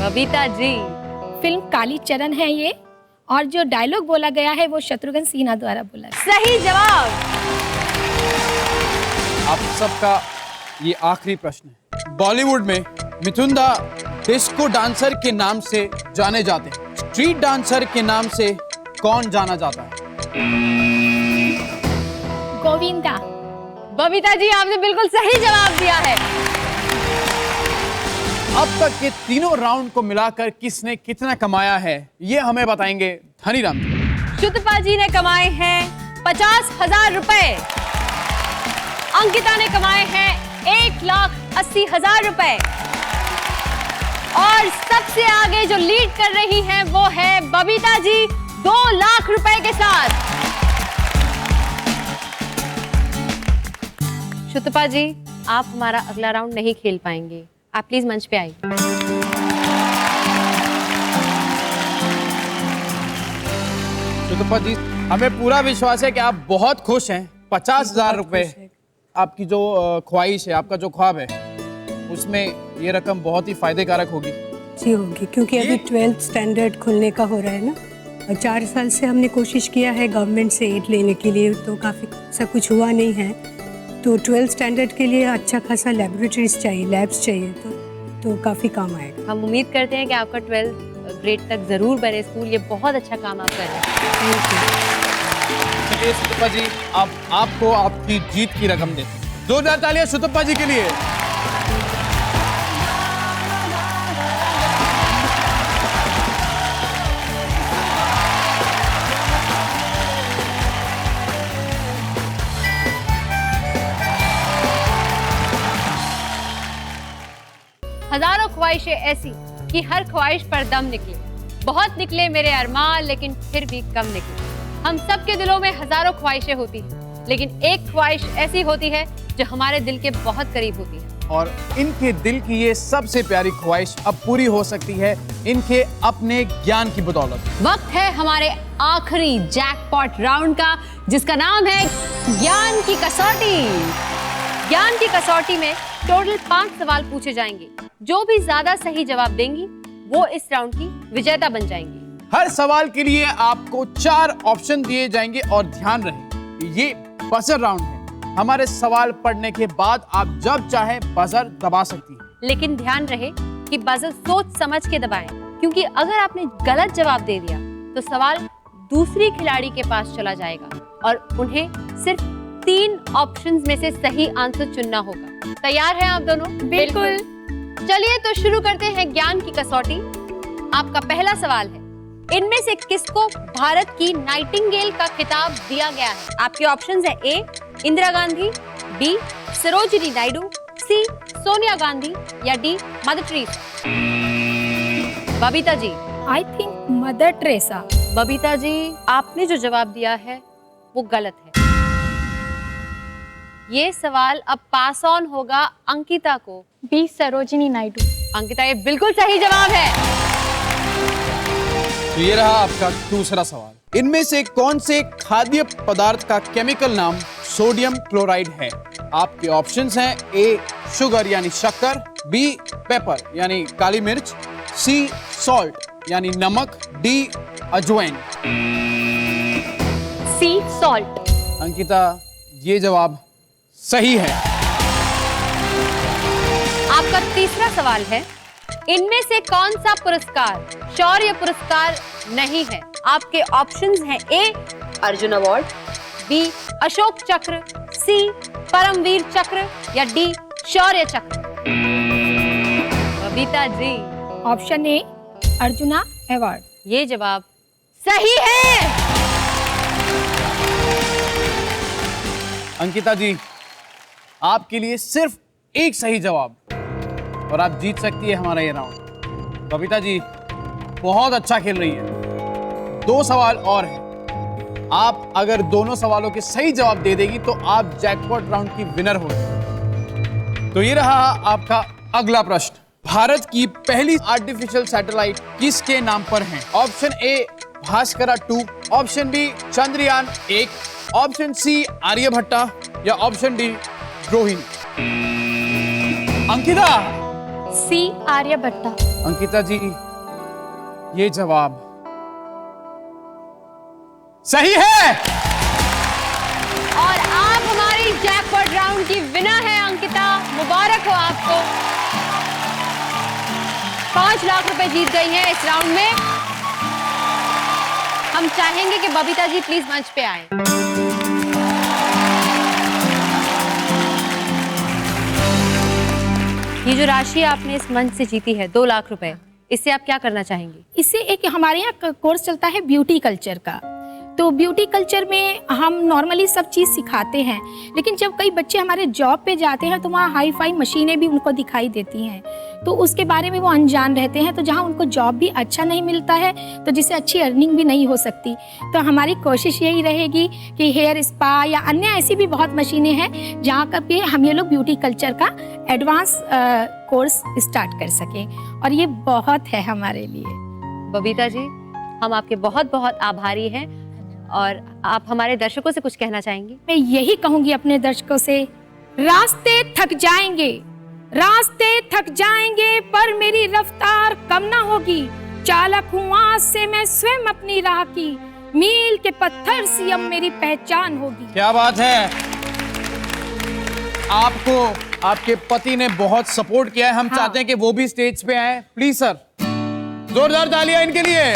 बबीता जी। फिल्म काली चरण है ये, और जो डायलॉग बोला गया है वो शत्रुघ्न सिन्हा द्वारा बोला। सही जवाब। आप सबका ये आखिरी प्रश्न है। बॉलीवुड में मिथुन दा डिस्को डांसर के नाम से जाने जाते हैं, स्ट्रीट डांसर के नाम से कौन जाना जाता है? गोविंदा। बबीता जी, आपने बिल्कुल सही जवाब दिया है। अब तक के तीनों राउंड को मिलाकर किसने कितना कमाया है ये हमें बताएंगे धनीराम जी। शुतपा जी ने कमाए हैं 50,000 रुपए। अंकिता ने कमाए हैं 1,80,000 रुपए। और सबसे आगे जो लीड कर रही हैं वो है बबीता जी 2 लाख रुपए के साथ। शुतपा जी, आप हमारा अगला राउंड नहीं खेल पाएंगे, आप प्लीज मंच पे आइए। शुतपा जी, हमें पूरा विश्वास है कि आप बहुत खुश हैं। 50,000 रुपए आपकी जो ख्वाहिश है, आपका जो ख्वाब है, उसमें ये रकम बहुत ही फायदे कारक होगी। जी होगी, क्योंकि अभी 12th स्टैंडर्ड खुलने का हो रहा है ना, और 4 साल से हमने कोशिश किया है गवर्नमेंट से एड लेने के लिए, तो काफ़ी ऐसा कुछ हुआ नहीं है। तो 12th स्टैंडर्ड के लिए अच्छा खासा लेबोरेटरीज चाहिए, लैब्स चाहिए, तो काफ़ी काम आएगा। हम उम्मीद करते हैं कि आपका 12th ग्रेड तक जरूर बने स्कूल, ये बहुत अच्छा काम आप कर रहे हैं। चलिए शुतपा जी, अब आपको आपकी जीत की रकम देते हैं। 2,000 तालियां शुतपा जी के लिए। हजारों ख्वाहिशें ऐसी कि हर ख्वाहिश पर दम निकले, बहुत निकले मेरे अरमान लेकिन फिर भी कम निकले। हम सबके दिलों में हजारों ख्वाहिशें होती हैं, लेकिन एक ख्वाहिश ऐसी होती है जो हमारे दिल के बहुत करीब होती है। और इनके दिल की ये सबसे प्यारी ख्वाहिश अब पूरी हो सकती है इनके अपने ज्ञान की बदौलत। वक्त है हमारे आखिरी जैकपॉट राउंड का, जिसका नाम है ज्ञान की कसौटी। ज्ञान की कसौटी में टोटल 5 सवाल पूछे जाएंगे। जो भी ज्यादा सही जवाब देंगी वो इस राउंड की विजेता बन जाएंगी। हर सवाल के लिए आपको 4 ऑप्शन दिए जाएंगे और ध्यान रहे ये बजर राउंड है। हमारे सवाल पढ़ने के बाद आप जब चाहे बजर दबा सकती हैं। लेकिन ध्यान रहे कि बजर सोच समझ के दबाएं, क्योंकि अगर आपने गलत जवाब दे दिया तो सवाल दूसरी खिलाड़ी के पास चला जाएगा और उन्हें सिर्फ 3 ऑप्शंस में से सही आंसर चुनना होगा। तैयार हैं आप दोनों? बिल्कुल। चलिए तो शुरू करते हैं ज्ञान की कसौटी। आपका पहला सवाल है, इनमें से किसको भारत की नाइटिंगेल का खिताब दिया गया है? आपके ऑप्शंस है A Indira Gandhi, B Sarojini Naidu, C Sonia Gandhi या D mother Teresa. Babita ji. I think mother Teresa. Babita ji, आपने जो जवाब दिया है वो गलत है। ये सवाल अब पास ऑन होगा अंकिता को। बी सरोजिनी नायडू। अंकिता, ये बिल्कुल सही जवाब है। तो ये रहा आपका दूसरा सवाल। इनमें से कौन से खाद्य पदार्थ का केमिकल नाम सोडियम क्लोराइड है? आपके ऑप्शंस हैं ए शुगर यानी शक्कर, बी पेपर यानी काली मिर्च, सी सॉल्ट यानी नमक, डी अजवाइन। सी सॉल्ट। अंकिता, ये जवाब सही है। आपका तीसरा सवाल है, इनमें से कौन सा पुरस्कार शौर्य पुरस्कार नहीं है? आपके ऑप्शंस हैं A Arjun award, B Ashok Chakra, C Paramvir Chakra या D Shaurya Chakra. Babita ji. Option A Arjuna award. ये जवाब सही है। अंकिता जी, आपके लिए सिर्फ एक सही जवाब और आप जीत सकती है हमारा ये राउंड। बबीता जी बहुत अच्छा खेल रही है। 2 सवाल और हैं। आप अगर दोनों सवालों के सही जवाब दे देगी तो आप जैकपॉट राउंड की विनर होगी। तो ये रहा आपका अगला प्रश्न। भारत की पहली आर्टिफिशियल सैटेलाइट किसके नाम पर है? Option A Bhaskara 2, option B Chandrayaan 1, option C Aryabhata या option D Rohini. Ankita. C Aryabhata. Ankita ji, ये जवाब सही है और आप हमारी जैकपॉट राउंड की विनर है। अंकिता, मुबारक हो आपको। 5 लाख रुपए जीत गई हैं इस राउंड में। हम चाहेंगे कि बबीता जी प्लीज मंच पे आए। ये जो राशि आपने इस मंच से जीती है 2 लाख रुपए, इससे आप क्या करना चाहेंगी? इससे एक हमारे यहाँ कोर्स चलता है ब्यूटी कल्चर का। तो ब्यूटी कल्चर में हम नॉर्मली सब चीज़ सिखाते हैं, लेकिन जब कई बच्चे हमारे जॉब पे जाते हैं तो वहाँ हाई फाई मशीनें भी उनको दिखाई देती हैं, तो उसके बारे में वो अनजान रहते हैं। तो जहाँ उनको जॉब भी अच्छा नहीं मिलता है तो जिससे अच्छी अर्निंग भी नहीं हो सकती। तो हमारी कोशिश यही रहेगी कि हेयर स्पा या अन्य ऐसी भी बहुत मशीनें हैं जहाँ का भी हम ये लोग ब्यूटी कल्चर का एडवांस कोर्स स्टार्ट कर सकें, और ये बहुत है हमारे लिए। बबीता जी, हम आपके बहुत बहुत आभारी हैं और आप हमारे दर्शकों से कुछ कहना चाहेंगी? मैं यही कहूंगी अपने दर्शकों से, रास्ते थक जाएंगे, रास्ते थक जाएंगे पर मेरी रफ्तार कम ना होगी। चालक हूँ आज से मैं स्वयं अपनी राह की, मील के पत्थर सी अब मेरी पहचान होगी। क्या बात है। आपको आपके पति ने बहुत सपोर्ट किया है। हम चाहते हैं कि वो भी स्टेज पे आए। प्लीज सर, जोरदार तालियां इनके लिए।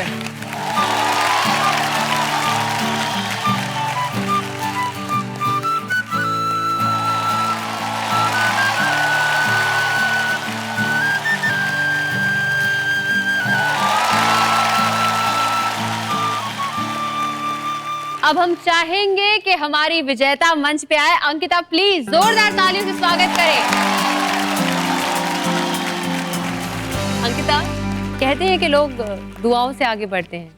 अब हम चाहेंगे कि हमारी विजेता मंच पे आए। अंकिता, प्लीज जोरदार तालियों से स्वागत करें। अंकिता, कहते हैं कि लोग दुआओं से आगे बढ़ते हैं।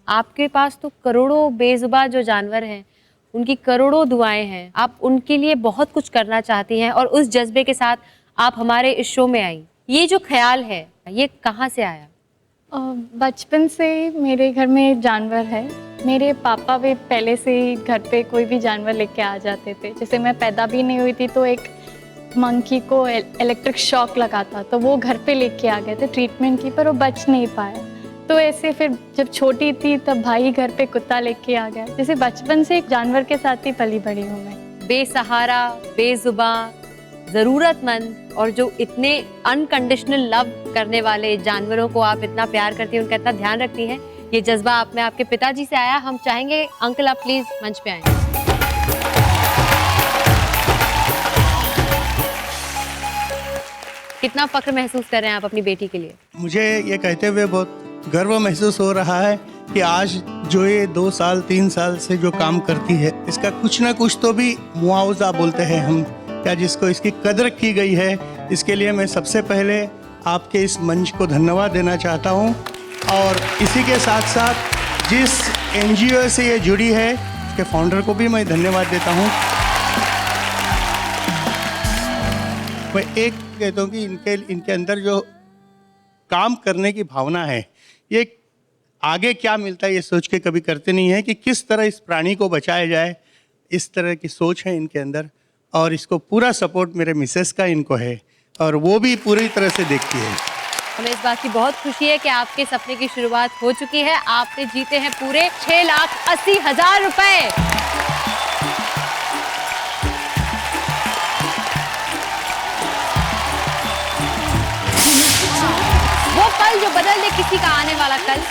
आपके पास तो करोड़ों बेजुबान जो जानवर हैं, उनकी करोड़ों दुआएं हैं। आप उनके लिए बहुत कुछ करना चाहती हैं और उस जज्बे के साथ आप हमारे इस शो में आई। ये जो ख्याल है, ये कहाँ से आया? बचपन से मेरे घर में जानवर है। मेरे पापा भी पहले से ही घर पे कोई भी जानवर लेके आ जाते थे। जैसे मैं पैदा भी नहीं हुई थी तो एक मंकी को इलेक्ट्रिक शॉक लगा था, तो वो घर पे लेके आ गए थे ट्रीटमेंट की, पर वो बच नहीं पाया। तो ऐसे फिर जब छोटी थी तब भाई घर पे कुत्ता लेके आ गया। जैसे बचपन से एक जानवर के साथ ही पली बड़ी हूँ मैं। बेसहारा, बेजुबान, ज़रूरतमंद और जो इतने अनकंडीशनल लव करने वाले जानवरों को आप इतना प्यार करती हैं, उनका इतना ध्यान रखती हैं, ये जज्बा आप में आपके पिताजी से आया। हम चाहेंगे अंकल आप प्लीज मंच पे आएं। कितना फख्र महसूस कर रहे हैं आप अपनी बेटी के लिए? मुझे ये कहते हुए बहुत गर्व महसूस हो रहा है कि आज जो ये 2 साल 3 साल से जो काम करती है, इसका कुछ ना कुछ तो भी मुआवजा बोलते हैं हम, या जिसको इसकी कदर की गई है, इसके लिए मैं सबसे पहले आपके इस मंच को धन्यवाद देना चाहता हूँ। और इसी के साथ साथ जिस NGO से ये जुड़ी है, उसके फाउंडर को भी मैं धन्यवाद देता हूँ। मैं एक कहता हूँ कि इनके अंदर जो काम करने की भावना है, ये आगे क्या मिलता है ये सोच के कभी करते नहीं है कि किस तरह इस प्राणी को बचाया जाए, इस तरह की सोच है इनके अंदर। और इसको पूरा सपोर्ट मेरे मिसेस का इनको है, और वो भी पूरी तरह से देखती है। हमें इस बात की बहुत खुशी है कि आपके सपने की शुरुआत हो चुकी है। आपने जीते हैं पूरे 6,80,000 रुपए। वो पल जो बदल दे किसी का आने वाला कल,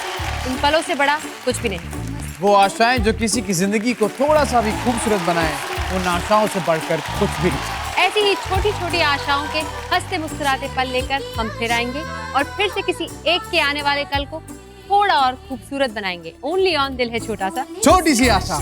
उन पलों से बड़ा कुछ भी नहीं। वो आशाएं जो किसी की जिंदगी को थोड़ा सा भी खूबसूरत बनाएं, उन आशाओं से बढ़कर कुछ भी नहीं। ऐसी ही छोटी छोटी आशाओं के हंसते मुस्कुराते पल लेकर हम फिर आएंगे और फिर से किसी एक के आने वाले कल को थोड़ा और खूबसूरत बनाएंगे। ओनली ऑन दिल है छोटा सा, छोटी सी आशा।